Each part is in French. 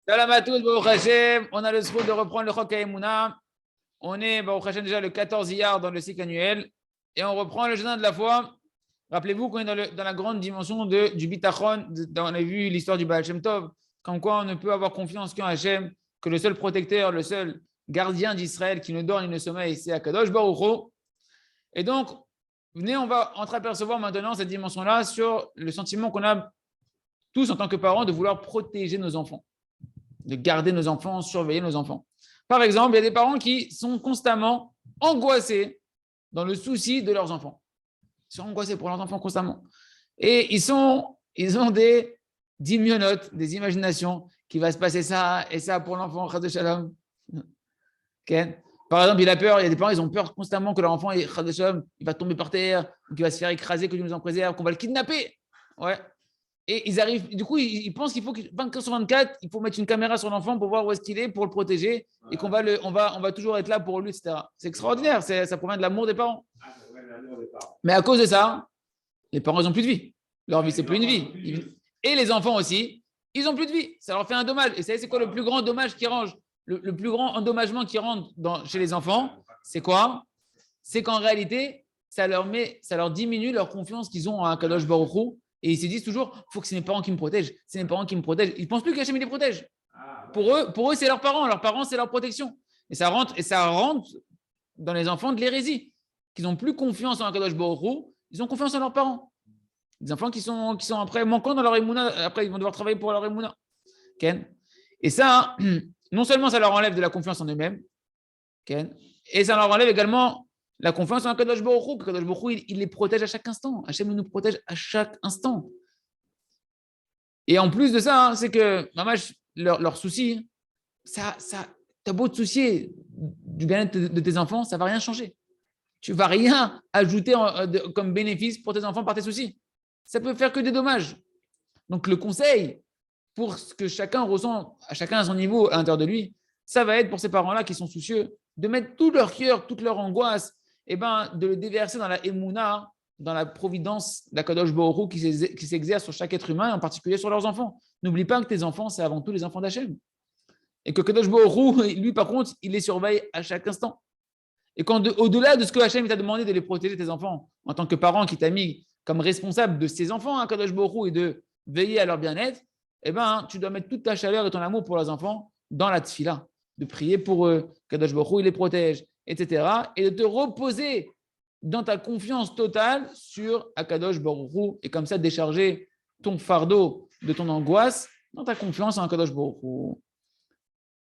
Salam à tous, Baruch Hashem. On a le droit de reprendre le Chok HaEmuna. On est, Baruch Hashem, déjà le 14 Iyar dans le cycle annuel. Et on reprend le jeûne de la foi. Rappelez-vous qu'on est dans la grande dimension du Bitachon. On a vu l'histoire du Baal Shem Tov. Comme quoi on ne peut avoir confiance qu'en Hashem, que le seul protecteur, le seul gardien d'Israël qui ne dort ni ne sommeille, c'est Akadosh Baruch Hu. Et donc, venez, on va entreapercevoir maintenant cette dimension-là sur le sentiment qu'on a tous en tant que parents de vouloir protéger nos enfants, de garder nos enfants, surveiller nos enfants. Par exemple, il y a des parents qui sont constamment angoissés dans le souci de leurs enfants. Ils sont angoissés pour leurs enfants constamment. Et ils ont des dimionotes, des imaginations, qu'il va se passer ça et ça pour l'enfant, Chas de Shalom. Okay. Par exemple, il a peur, il y a des parents, ils ont peur constamment que leur enfant, Chas de Shalom, il va tomber par terre, qu'il va se faire écraser, que Dieu nous en préserve, qu'on va le kidnapper. Ouais. Et ils arrivent, du coup, ils pensent qu'il faut 24 sur 24, il faut mettre une caméra sur l'enfant pour voir où est-ce qu'il est, pour le protéger, et qu'on va toujours être là pour lui, etc. C'est extraordinaire, ça provient de l'amour des parents. Mais à cause de ça, les parents, ils n'ont plus de vie. Leur vie, c'est plus une vie. Et les enfants aussi, ils n'ont plus de vie. Ça leur fait un dommage. Et vous savez, c'est quoi le plus grand dommage qui range, le plus grand endommagement qui rentre chez les enfants? C'est quoi? C'est qu'en réalité, ça leur diminue leur confiance qu'ils ont en Kadosh Baruch Hu. Et ils se disent toujours, il faut que c'est mes parents qui me protègent. C'est mes parents qui me protègent. Ils ne pensent plus qu'Hachem les protège. Pour eux, c'est leurs parents. Leurs parents, c'est leur protection. Et ça rentre dans les enfants de l'hérésie. Qu'ils n'ont plus confiance en Kadosh Baruch Hu, ils ont confiance en leurs parents. Des enfants qui sont après manquants dans leur émouna. Après, ils vont devoir travailler pour leur émouna. Ken. Et ça, non seulement ça leur enlève de la confiance en eux-mêmes, Ken, et ça leur enlève également la confiance en Kadosh Baruch Hu. Kadosh Baruch Hu, il les protège à chaque instant. Hachem nous protège à chaque instant. Et en plus de ça, c'est que leur souci, ça, t'as beau te soucier du bien-être de tes enfants, ça ne va rien changer. Tu ne vas rien ajouter comme bénéfice pour tes enfants par tes soucis. Ça peut faire que des dommages. Donc le conseil, pour ce que chacun ressent, chacun à son niveau à l'intérieur de lui, ça va être pour ces parents-là qui sont soucieux, de mettre tout leur cœur, toute leur angoisse, de le déverser dans la émouna, dans la providence d'Akadosh Baruch Hu qui s'exerce sur chaque être humain, en particulier sur leurs enfants. N'oublie pas que tes enfants, c'est avant tout les enfants d'Hachem. Et que Kadosh Baruch Hu, lui, par contre, il les surveille à chaque instant. Et quand au-delà de ce que Hachem t'a demandé de les protéger, tes enfants, en tant que parent qui t'a mis comme responsable de ses enfants, hein, Kadosh Baruch Hu, et de veiller à leur bien-être, tu dois mettre toute ta chaleur et ton amour pour leurs enfants dans la tfila, de prier pour eux, Kadosh Baruch Hu, il les protège, etc. Et de te reposer dans ta confiance totale sur Akadosh Baruch Hu, et comme ça décharger ton fardeau de ton angoisse dans ta confiance en Akadosh Baruch Hu.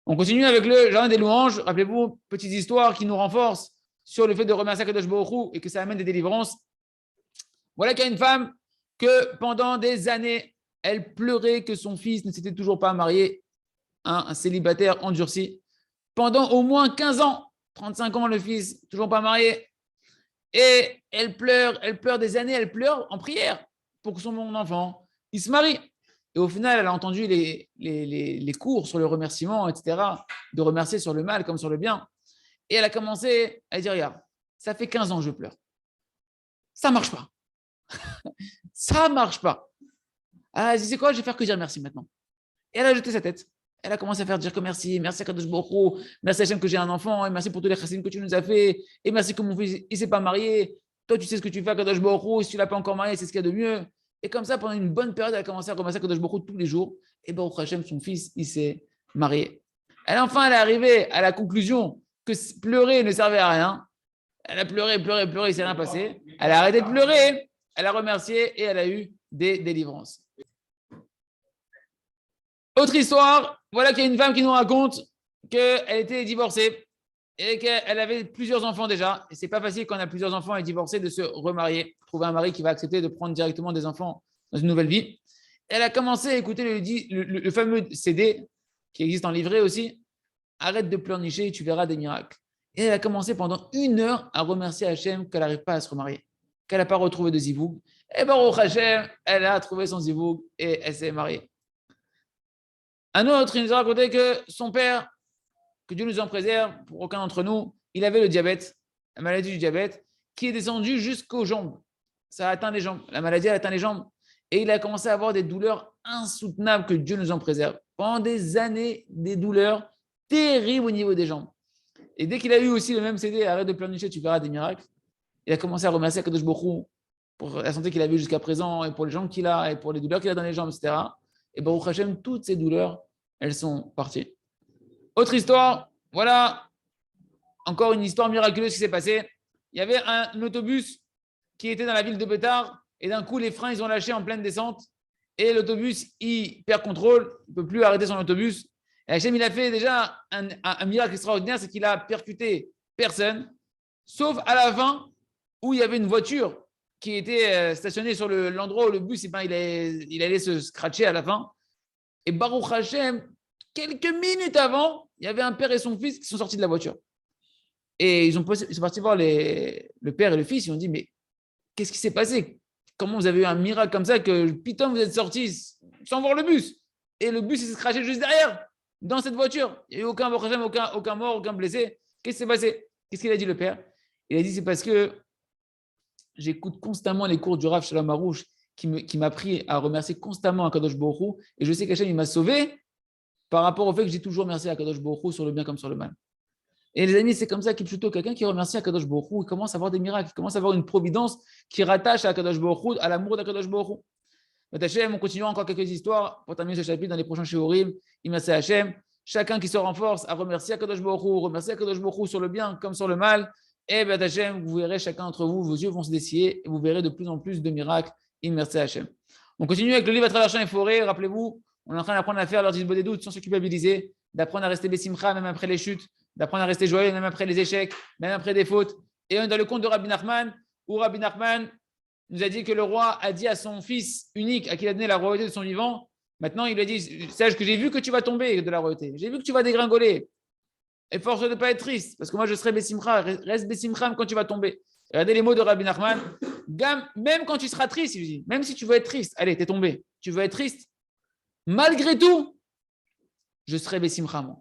On continue avec le jardin des louanges. Rappelez-vous, petite histoire qui nous renforce sur le fait de remercier Akadosh Baruch Hu et que ça amène des délivrances. Voilà qu'il y a une femme que pendant des années, elle pleurait que son fils ne s'était toujours pas marié, un célibataire endurci. Pendant au moins 15 ans, 35 ans, le fils, toujours pas marié. Et elle pleure des années, elle pleure en prière pour que son enfant, il se marie. Et au final, elle a entendu les cours sur le remerciement, etc., de remercier sur le mal comme sur le bien. Et elle a commencé à dire, regarde, ça fait 15 ans que je pleure. Ça ne marche pas. Ça ne marche pas. Elle dit, c'est quoi, je vais faire que dire merci maintenant. Et elle a jeté sa tête. Elle a commencé à faire dire que merci à Kadosh Baruch Hu, merci Hachem que j'ai un enfant, et merci pour tous les chassidim que tu nous as fait, et merci que mon fils ne s'est pas marié. Toi, tu sais ce que tu fais à Kadosh Baruch Hu, si tu ne l'as pas encore marié, c'est ce qu'il y a de mieux. Et comme ça, pendant une bonne période, elle a commencé à remercier Kadosh Baruch Hu tous les jours. Et Baruch Hashem, son fils, il s'est marié. Elle est arrivée à la conclusion que pleurer ne servait à rien. Elle a pleuré, il ne s'est rien passé. Elle a arrêté de pleurer, elle a remercié et elle a eu des délivrances. Autre histoire, voilà qu'il y a une femme qui nous raconte qu'elle était divorcée et qu'elle avait plusieurs enfants déjà. Et ce n'est pas facile quand on a plusieurs enfants et divorcé de se remarier, trouver un mari qui va accepter de prendre directement des enfants dans une nouvelle vie. Elle a commencé à écouter le fameux CD qui existe en livret aussi. Arrête de pleurnicher et tu verras des miracles. Et elle a commencé pendant 1 heure à remercier Hachem qu'elle n'arrive pas à se remarier, qu'elle n'a pas retrouvé de zivoug. Et Baruch Hachem, elle a trouvé son zivoug et elle s'est mariée. Un autre, il nous a raconté que son père, que Dieu nous en préserve, pour aucun d'entre nous, il avait le diabète, la maladie du diabète, qui est descendue jusqu'aux jambes. Ça a atteint les jambes. La maladie a atteint les jambes. Et il a commencé à avoir des douleurs insoutenables, que Dieu nous en préserve. pendant des années, des douleurs terribles au niveau des jambes. Et dès qu'il a eu aussi le même CD, arrête de pleurnicher, tu verras des miracles, il a commencé à remercier Akadosh Baruch Hu pour la santé qu'il avait jusqu'à présent, et pour les jambes qu'il a, et pour les douleurs qu'il a dans les jambes, etc. Et Baruch Hashem, toutes ces douleurs, elles sont parties. Autre histoire, voilà, encore une histoire miraculeuse qui s'est passée. Il y avait un autobus qui était dans la ville de Bétar, et d'un coup, les freins, ils ont lâché en pleine descente, et l'autobus, il perd contrôle, il ne peut plus arrêter son autobus. Et Hachem, il a fait déjà un miracle extraordinaire, c'est qu'il a percuté personne, sauf à la fin, où il y avait une voiture qui était stationnée sur l'endroit où le bus, il allait se scratcher à la fin. Et Baruch Hashem, quelques minutes avant, il y avait un père et son fils qui sont sortis de la voiture. Et ils sont partis voir le père et le fils. Ils ont dit, mais qu'est-ce qui s'est passé? Comment vous avez eu un miracle comme ça que putain, vous êtes sortis sans voir le bus? Et le bus, il s'est scratché juste derrière, dans cette voiture. Il n'y a eu aucun mort, aucun blessé. Qu'est-ce qui s'est passé? Qu'est-ce qu'il a dit, le père? Il a dit, c'est parce que j'écoute constamment les cours du Rav Shalom Harouche qui m'a appris à remercier constamment Akadosh Baruch Hu. Et je sais qu'Hachem, il m'a sauvé par rapport au fait que j'ai toujours remercié Akadosh Baruch Hu sur le bien comme sur le mal. Et les amis, c'est comme ça qu'il plutôt quelqu'un qui remercie Akadosh Baruch Hu, il commence à avoir des miracles, il commence à avoir une providence qui rattache à Akadosh Baruch Hu, à l'amour d'Akadosh Baruch Hu. Hachem, on continue encore quelques histoires pour terminer ce chapitre dans les prochains shiurim. Merci Hachem. Chacun qui se renforce à remercier Akadosh Baruch Hu, remercier Akadosh Baruch Hu sur le bien comme sur le mal. Et bien Hachem, vous verrez chacun d'entre vous, vos yeux vont se dessiller et vous verrez de plus en plus de miracles. Merci Hachem. On continue avec le livre à travers champs et forêts. Rappelez-vous, on est en train d'apprendre à faire leurs disbos des doutes sans se culpabiliser, d'apprendre à rester bessimcha même après les chutes, d'apprendre à rester joyeux même après les échecs, même après des fautes. Et on est dans le conte de Rabbi Nachman, où Rabbi Nachman nous a dit que le roi a dit à son fils unique, à qui il a donné la royauté de son vivant, maintenant il lui a dit, sache que j'ai vu que tu vas tomber de la royauté, j'ai vu que tu vas dégringoler. Et force de ne pas être triste, parce que moi je serai bessimcha, reste bessimcha quand tu vas tomber. Regardez les mots de Rabbi Nachman, même quand tu seras triste, il lui dit, même si tu veux être triste, allez, t'es tombé, tu veux être triste, malgré tout, je serai bessimcha moi.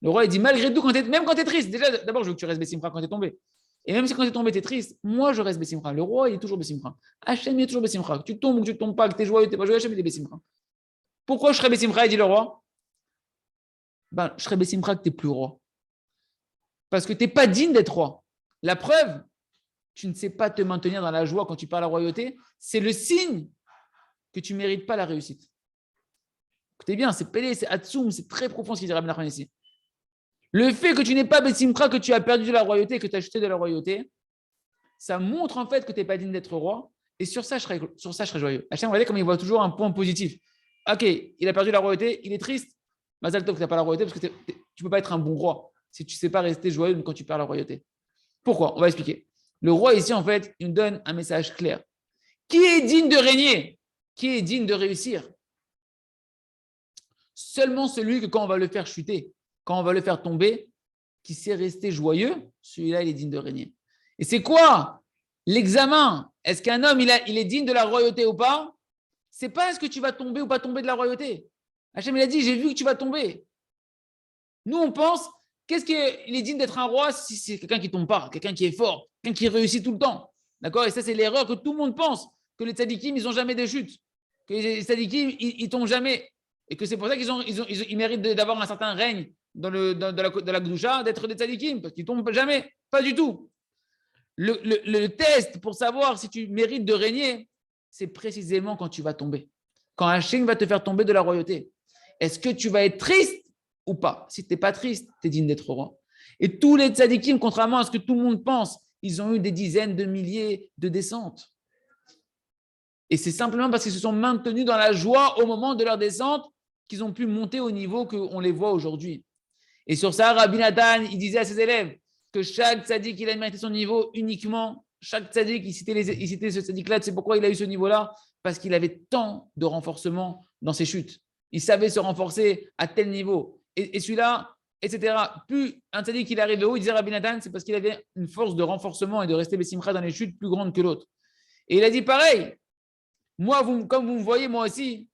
Le roi, il dit, malgré tout, même quand tu es triste, déjà, d'abord, je veux que tu restes bessimcha quand tu es tombé. Et même si quand tu es tombé, tu es triste, moi, je reste bessimcha. Le roi, il est toujours bessimcha. Hachem, il est toujours bessimcha. Que tu tombes ou que tu ne tombes pas, que tu es joyeux, tu n'es pas joyeux, Hachem, il est bessimcha. Pourquoi je serais bessimcha, il dit le roi? Je serais bessimcha que tu n'es plus roi. Parce que tu n'es pas digne d'être roi. La preuve, tu ne sais pas te maintenir dans la joie quand tu parles à la royauté, c'est le signe que tu ne mérites pas la réussite. Écoutez bien, c'est Pélé, c'est Hatsoum, c'est très profond ce qu'il dit Rabbi Nachman ici. Le fait que tu n'es pas bessimcha, que tu as perdu de la royauté, que tu as chuté de la royauté, ça montre en fait que tu n'es pas digne d'être roi. Et sur ça, je serais joyeux. Hachem, regardez comme il voit toujours un point positif. Ok, il a perdu la royauté, il est triste. Mazal tov que tu n'as pas la royauté parce que tu ne peux pas être un bon roi si tu ne sais pas rester joyeux quand tu perds la royauté. Pourquoi? On va expliquer. Le roi ici, en fait, il nous donne un message clair. Qui est digne de régner? Qui est digne de réussir? Seulement celui que quand on va le faire chuter, quand on va le faire tomber, qui sait rester joyeux, celui-là, il est digne de régner. Et c'est quoi l'examen? Est-ce qu'un homme, il est digne de la royauté ou pas? C'est pas est-ce que tu vas tomber ou pas tomber de la royauté. Hachem, il a dit, j'ai vu que tu vas tomber. Nous, on pense, il est digne d'être un roi si c'est quelqu'un qui ne tombe pas, quelqu'un qui est fort, quelqu'un qui réussit tout le temps. D'accord? Et ça, c'est l'erreur que tout le monde pense, que les tzadikim, ils n'ont jamais de chute, que les tzadikim, ils ne tombent jamais. Et que c'est pour ça qu'ils méritent d'avoir un certain règne dans la Gdusha, d'être des tzadikim, parce qu'ils ne tombent jamais. Pas du tout. Le test pour savoir si tu mérites de régner, c'est précisément quand tu vas tomber. Quand Hachem va te faire tomber de la royauté. Est-ce que tu vas être triste ou pas? Si tu n'es pas triste, tu es digne d'être roi. Et tous les tzadikim, contrairement à ce que tout le monde pense, ils ont eu des dizaines de milliers de descentes. Et c'est simplement parce qu'ils se sont maintenus dans la joie au moment de leur descente qu'ils ont pu monter au niveau qu'on les voit aujourd'hui. Et sur ça, Rabbi Nathan, il disait à ses élèves que chaque tzadik, il a mérité son niveau uniquement. Chaque tzadik, il citait ce tzadik-là. C'est pourquoi il a eu ce niveau-là? Parce qu'il avait tant de renforcement dans ses chutes. Il savait se renforcer à tel niveau. Et celui-là, etc. Plus un tzadik, il arrivait haut, il disait Rabbi Nathan, c'est parce qu'il avait une force de renforcement et de rester bessimcha dans les chutes plus grande que l'autre. Et il a dit pareil. Moi, comme vous me voyez, moi aussi,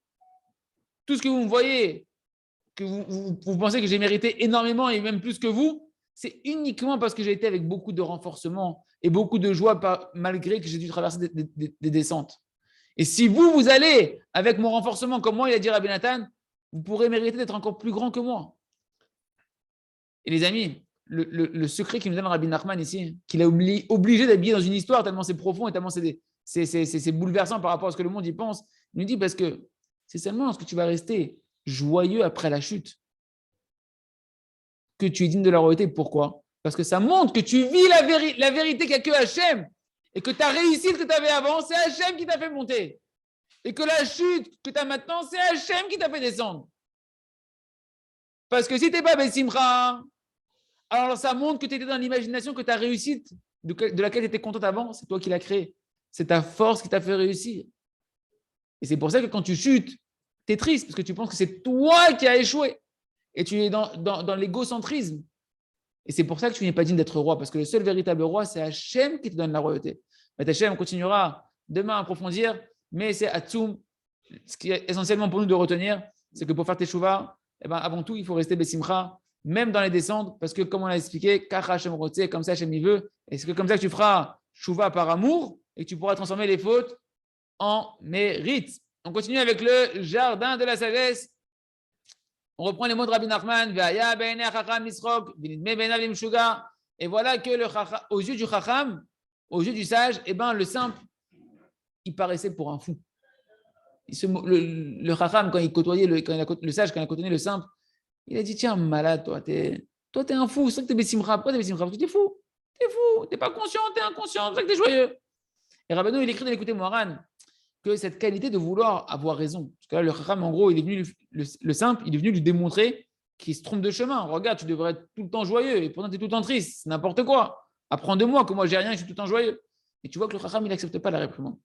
tout ce que vous me voyez, que vous pensez que j'ai mérité énormément et même plus que vous, c'est uniquement parce que j'ai été avec beaucoup de renforcement et beaucoup de joie malgré que j'ai dû traverser des descentes. Et si vous allez avec mon renforcement, comme moi, il a dit Rabbi Nathan, vous pourrez mériter d'être encore plus grand que moi. Et les amis, le secret qu'il nous donne Rabbi Nachman ici, qu'il a obligé d'habiller dans une histoire tellement c'est profond et tellement c'est bouleversant par rapport à ce que le monde y pense, il nous dit parce que c'est seulement lorsque tu vas rester joyeux après la chute que tu es digne de la royauté. Pourquoi? Parce que ça montre que tu vis la vérité qu'il n'y a que Hachem et que ta réussite que tu avais avant, c'est Hachem qui t'a fait monter. Et que la chute que tu as maintenant, c'est Hachem qui t'a fait descendre. Parce que si tu n'es pas Bessimcha, alors ça montre que tu étais dans l'imagination, que ta réussite de laquelle tu étais contente avant, c'est toi qui l'as créée. C'est ta force qui t'a fait réussir. Et c'est pour ça que quand tu chutes, tu es triste, parce que tu penses que c'est toi qui as échoué. Et tu es dans l'égocentrisme. Et c'est pour ça que tu n'es pas digne d'être roi, parce que le seul véritable roi, c'est Hachem qui te donne la royauté. Mais Hachem continuera demain à approfondir, mais c'est Atsoum. Ce qui est essentiellement pour nous de retenir, c'est que pour faire teshuva, avant tout, il faut rester Bessimcha, même dans les descentes, parce que comme on l'a expliqué, Kach Hachem Rotze, comme ça Hachem il veut, et c'est comme ça que tu feras teshuva par amour, et que tu pourras transformer les fautes en mérite. On continue avec le jardin de la sagesse. On reprend les mots de Rabbi Nachman. Et voilà que aux yeux du chacham, aux yeux du sage, le simple, il paraissait pour un fou. Le chacham, quand il côtoyait le sage, quand il a côtoyé le simple, il a dit, tiens, malade, toi, t'es un fou. C'est vrai que t'es Bessimcha. Pourquoi t'es Bessimcha? Parce que t'es fou. T'es pas conscient, t'es inconscient. C'est vrai que t'es joyeux. Et Rabbeinu, il écrit dans l'écouter Moharan que cette qualité de vouloir avoir raison. Parce que là, le chacham, en gros, il est venu, le simple, il est venu lui démontrer qu'il se trompe de chemin. Regarde, tu devrais être tout le temps joyeux et pourtant tu es tout le temps triste. C'est n'importe quoi. Apprends de moi que moi, j'ai rien et je suis tout le temps joyeux. Et tu vois que le chacham, il n'accepte pas la réprimande.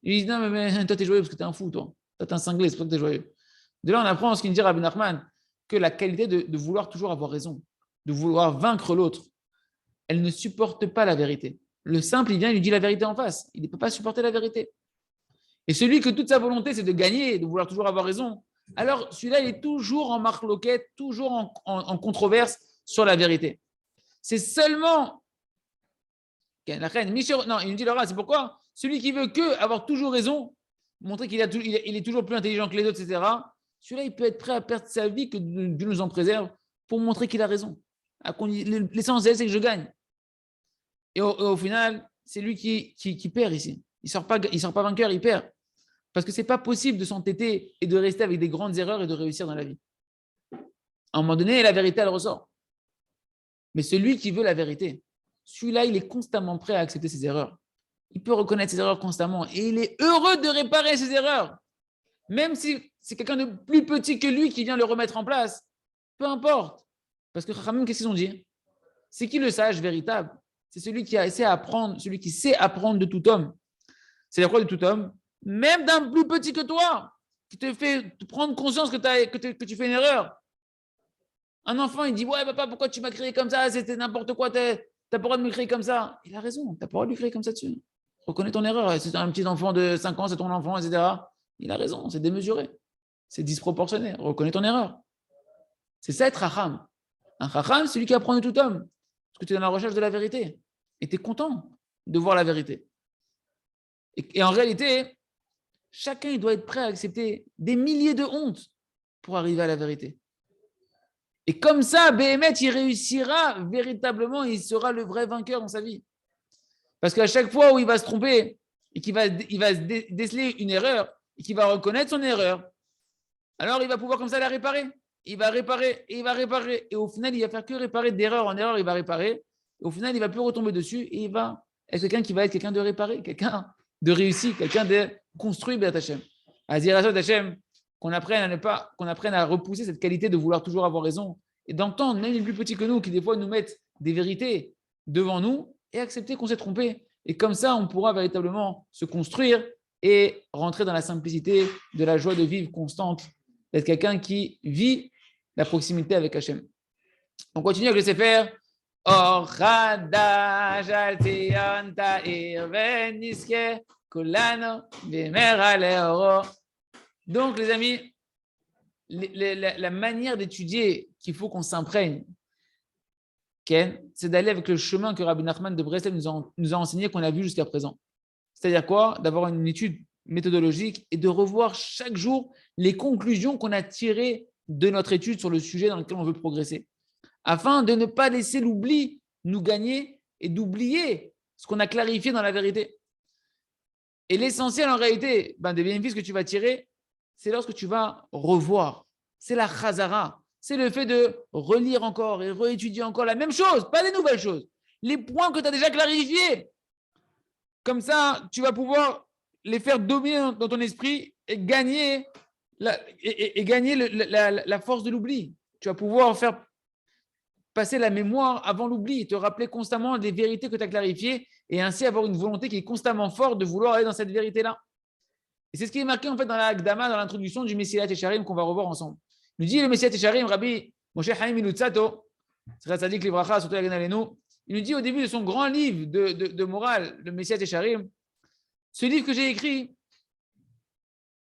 Il dit, non, mais toi, tu es joyeux parce que tu es un fou, toi. Toi, tu es un cinglé, c'est pour ça que tu es joyeux. De là, on apprend ce qu'il dit Rabbi Nachman, que la qualité de vouloir toujours avoir raison, de vouloir vaincre l'autre, elle ne supporte pas la vérité. Le simple, il vient, il lui dit la vérité en face. Il ne peut pas supporter la vérité. Et celui que toute sa volonté, c'est de gagner, de vouloir toujours avoir raison, alors celui-là, il est toujours en marloquette, toujours en controverse sur la vérité. C'est seulement... La reine, non, il nous dit c'est pourquoi celui qui veut que avoir toujours raison, montrer qu'il est toujours plus intelligent que les autres, etc., celui-là, il peut être prêt à perdre sa vie, que Dieu nous en préserve, pour montrer qu'il a raison. L'essentiel, c'est que je gagne. Et au final, c'est lui qui perd ici. Il ne sort pas vainqueur, il perd. Parce que ce n'est pas possible de s'entêter et de rester avec des grandes erreurs et de réussir dans la vie. À un moment donné, la vérité, elle ressort. Mais celui qui veut la vérité, celui-là, il est constamment prêt à accepter ses erreurs. Il peut reconnaître ses erreurs constamment et il est heureux de réparer ses erreurs. Même si c'est quelqu'un de plus petit que lui qui vient le remettre en place, peu importe. Parce que Chachamim, qu'est-ce qu'ils ont dit? C'est qui le sage véritable? C'est celui qui sait apprendre, celui qui sait apprendre de tout homme. C'est la quoi de tout homme? Même d'un plus petit que toi, qui te fait prendre conscience que tu fais une erreur. Un enfant, il dit, ouais, papa, pourquoi tu m'as créé comme ça? C'était n'importe quoi, t'as pas le droit de me créer comme ça. Il a raison, t'as pas le droit de lui créer comme ça dessus. Reconnais ton erreur. C'est un petit enfant de 5 ans, c'est ton enfant, etc. Il a raison, c'est démesuré. C'est disproportionné. Reconnais ton erreur. C'est ça être racham. Un racham, c'est celui qui apprend de tout homme. Parce que tu es dans la recherche de la vérité. Et tu es content de voir la vérité. Et en réalité, chacun il doit être prêt à accepter des milliers de hontes pour arriver à la vérité. Et comme ça, Béhémet, il réussira véritablement, il sera le vrai vainqueur dans sa vie. Parce qu'à chaque fois où il va se tromper et qu'il va déceler une erreur et qu'il va reconnaître son erreur, alors il va pouvoir comme ça la réparer. Il va réparer et il va réparer. Et au final, il va faire que réparer d'erreur en erreur, il va réparer. Et au final, il ne va plus retomber dessus et il va être quelqu'un qui va être quelqu'un de réparé, quelqu'un de réussi, quelqu'un de construit, Béat Hashem. Azir Hashem, qu'on apprenne à repousser cette qualité de vouloir toujours avoir raison et d'entendre même les plus petits que nous qui des fois nous mettent des vérités devant nous et accepter qu'on s'est trompé. Et comme ça, on pourra véritablement se construire et rentrer dans la simplicité de la joie de vivre constante, d'être quelqu'un qui vit la proximité avec Hachem. On continue avec le Sefer. Or Chadash al Tzion ta'ir v'niske kulano b'mera le'oro. Donc, les amis, la manière d'étudier qu'il faut qu'on s'imprègne, c'est d'aller avec le chemin que Rabbi Nachman de Breslev nous a enseigné, qu'on a vu jusqu'à présent. C'est-à-dire quoi? D'avoir une étude méthodologique et de revoir chaque jour les conclusions qu'on a tirées de notre étude sur le sujet dans lequel on veut progresser, afin de ne pas laisser l'oubli nous gagner et d'oublier ce qu'on a clarifié dans la vérité. Et l'essentiel en réalité des bénéfices que tu vas tirer, c'est lorsque tu vas revoir. C'est la chazara. C'est le fait de relire encore et réétudier encore la même chose, pas des nouvelles choses. Les points que tu as déjà clarifiés. Comme ça, tu vas pouvoir les faire dominer dans ton esprit et gagner la force de l'oubli. Tu vas pouvoir faire passer la mémoire avant l'oubli, te rappeler constamment des vérités que tu as clarifiées et ainsi avoir une volonté qui est constamment forte de vouloir aller dans cette vérité-là. Et c'est ce qui est marqué en fait dans la Hakdama, dans l'introduction du Messilat Yesharim qu'on va revoir ensemble. Il nous dit le Messilat Yesharim, Rabbi Moshe Chaim Ilutzato, Tzaddik Livracha, surtout il nous dit au début de son grand livre de morale, le Messilat Yesharim, ce livre que j'ai écrit,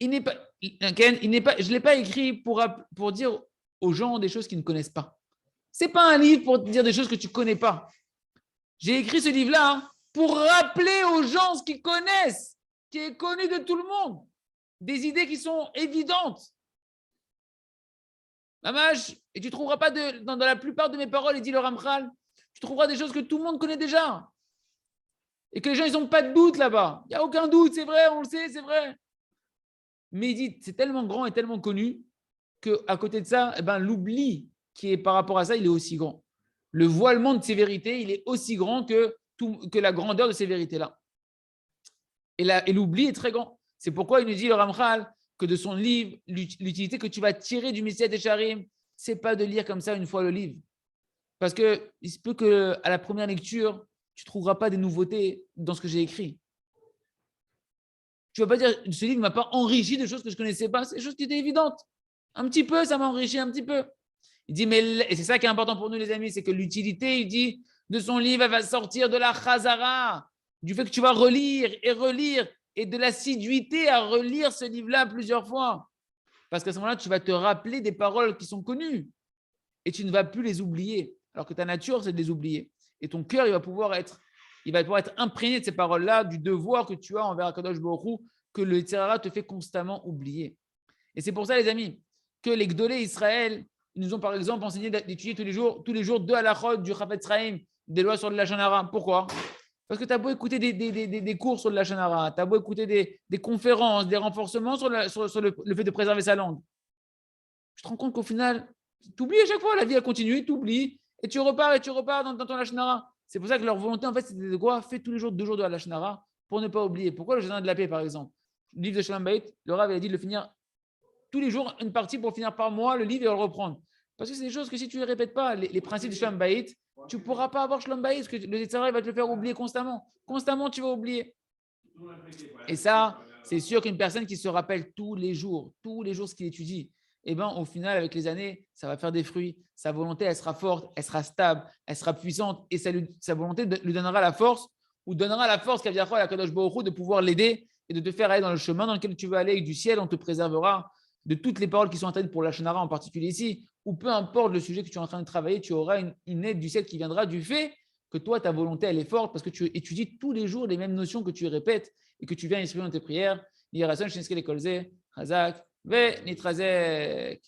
je ne l'ai pas écrit pour dire aux gens des choses qu'ils ne connaissent pas. Ce n'est pas un livre pour dire des choses que tu ne connais pas. J'ai écrit ce livre-là pour rappeler aux gens ce qu'ils connaissent, qui est connu de tout le monde, des idées qui sont évidentes. Mamash, et tu ne trouveras pas dans la plupart de mes paroles, il dit le Ramchal, tu trouveras des choses que tout le monde connaît déjà. Et que les gens, ils n'ont pas de doute là-bas. Il n'y a aucun doute, c'est vrai, on le sait, c'est vrai. Mais il dit, c'est tellement grand et tellement connu qu'à côté de ça, l'oubli qui est par rapport à ça, il est aussi grand. Le voilement de ces vérités, il est aussi grand que la grandeur de ces vérités-là. Et l'oubli est très grand. C'est pourquoi il nous dit, le Ramchal, que de son livre, l'utilité que tu vas tirer du Messilat Yesharim, ce n'est pas de lire comme ça une fois le livre. Parce qu'il se peut qu'à la première lecture, tu ne trouveras pas des nouveautés dans ce que j'ai écrit. Tu ne vas pas dire, ce livre ne m'a pas enrichi de choses que je ne connaissais pas. C'est des choses qui étaient évidentes. Un petit peu, ça m'a enrichi un petit peu. Il dit, et c'est ça qui est important pour nous, les amis, c'est que l'utilité, il dit, de son livre, elle va sortir de la chazara, du fait que tu vas relire et de l'assiduité à relire ce livre-là plusieurs fois. Parce qu'à ce moment-là, tu vas te rappeler des paroles qui sont connues et tu ne vas plus les oublier. Alors que ta nature, c'est de les oublier. Et ton cœur, il va pouvoir être imprégné de ces paroles-là, du devoir que tu as envers Akadosh Baruch Hu, que le Tzerara te fait constamment oublier. Et c'est pour ça, les amis, que les Gdolé Israël, ils nous ont par exemple enseigné d'étudier tous les jours deux halachot du Chafetz Chaim, des lois sur le Lashon Hara. Pourquoi ? Parce que tu as beau écouter des cours sur le Lashon Hara, tu as beau écouter des conférences, des renforcements sur le fait de préserver sa langue. Je te rends compte qu'au final, tu oublies à chaque fois, la vie a continué, tu oublies, et tu repars dans ton Lashon Hara. C'est pour ça que leur volonté, en fait, c'était de quoi ? Fais tous les jours 2 jours de la Lashon Hara pour ne pas oublier. Pourquoi le Jardin de la Paix, par exemple ? Le livre de Shalom Bayit, le Rav a dit de le finir tous les jours, une partie pour finir par mois le livre et le reprendre. Parce que c'est des choses que si tu ne les répètes pas, les principes de Shalom Bayit, tu ne pourras pas avoir Shalom Bayit, parce que le Tzara va te le faire oublier constamment. Constamment, tu vas oublier. Et ça, c'est sûr qu'une personne qui se rappelle tous les jours ce qu'il étudie, au final, avec les années, ça va faire des fruits. Sa volonté, elle sera forte, elle sera stable, elle sera puissante, et sa volonté lui donnera la force, qu'Aviachol à Kadosh Baruch Hu, de pouvoir l'aider et de te faire aller dans le chemin dans lequel tu veux aller, et du ciel, on te préservera de toutes les paroles qui sont interdites pour la Shonara en particulier ici, ou peu importe le sujet que tu es en train de travailler, tu auras une aide du ciel qui viendra du fait que toi, ta volonté, elle est forte parce que tu étudies tous les jours les mêmes notions que tu répètes et que tu viens exprimer dans tes prières. Yerason, Shinske, Lekolze, Hazak, Ve Nitrazek.